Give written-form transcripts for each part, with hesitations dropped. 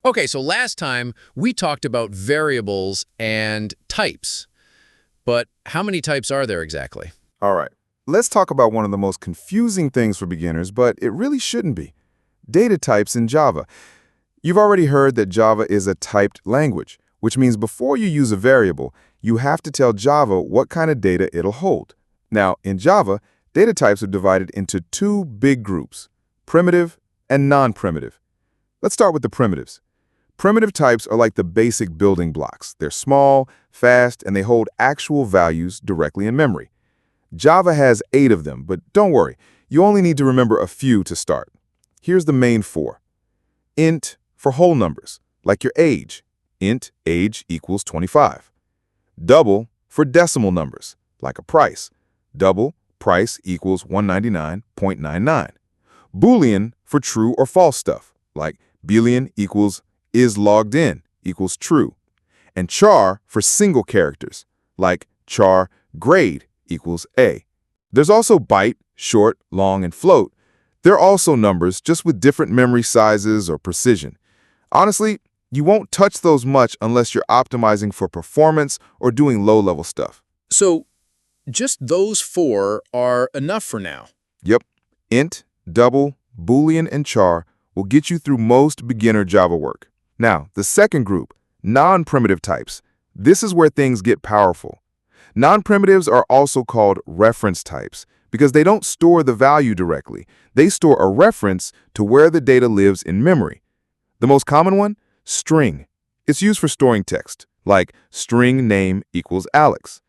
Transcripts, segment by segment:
Okay, so last time we talked about variables and types, but how many types are there exactly? All right, let's talk about one of the most confusing things for beginners, but it really shouldn't be. Data types in Java. You've already heard that Java is a typed language, which means before you use a variable, you have to tell Java what kind of data it'll hold. Now, in Java, data types are divided into two big groups, primitive and non-primitive. Let's start with the primitives. Primitive types are like the basic building blocks. They're small, fast, and they hold actual values directly in memory. Java has 8 of them, but don't worry, you only need to remember a few to start. Here's the main 4. Int for whole numbers, like your age. Int age equals 25. Double for decimal numbers, like a price. Double price equals 199.99. Boolean for true or false stuff, like Boolean equals is logged in equals true. And char for single characters, like char grade equals A. There's also byte, short, long, and float. They're also numbers, just with different memory sizes or precision. Honestly, you won't touch those much unless you're optimizing for performance or doing low-level stuff. So just those four are enough for now. Yep, int, double, boolean, and char will get you through most beginner Java work. Now, the second group, non-primitive types. This is where things get powerful. Non-primitives are also called reference types because they don't store the value directly. They store a reference to where the data lives in memory. The most common one? String. It's used for storing text, like string name equals Alex.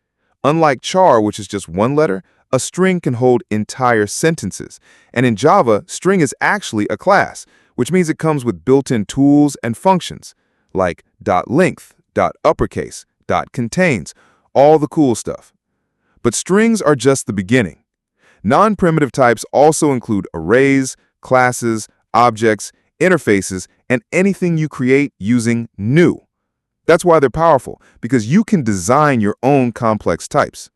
Unlike char, which is just one letter, a string can hold entire sentences. And in Java, string is actually a class, which means it comes with built-in tools and functions, like .length, .uppercase, .contains, all the cool stuff. But strings are just the beginning. Non-primitive types also include arrays, classes, objects, interfaces, and anything you create using new. That's why they're powerful, because you can design your own complex types.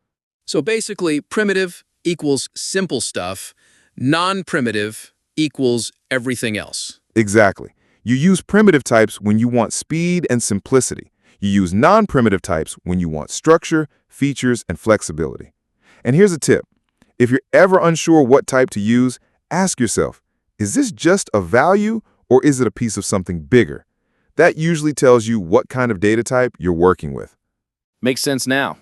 So basically, primitive equals simple stuff, non-primitive equals everything else. Exactly. You use primitive types when you want speed and simplicity. You use non-primitive types when you want structure, features, and flexibility. And here's a tip. If you're ever unsure what type to use, ask yourself, is this just a value or is it a piece of something bigger? That usually tells you what kind of data type you're working with. Makes sense now.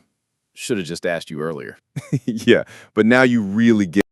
Should have just asked you earlier. Yeah, but now you really get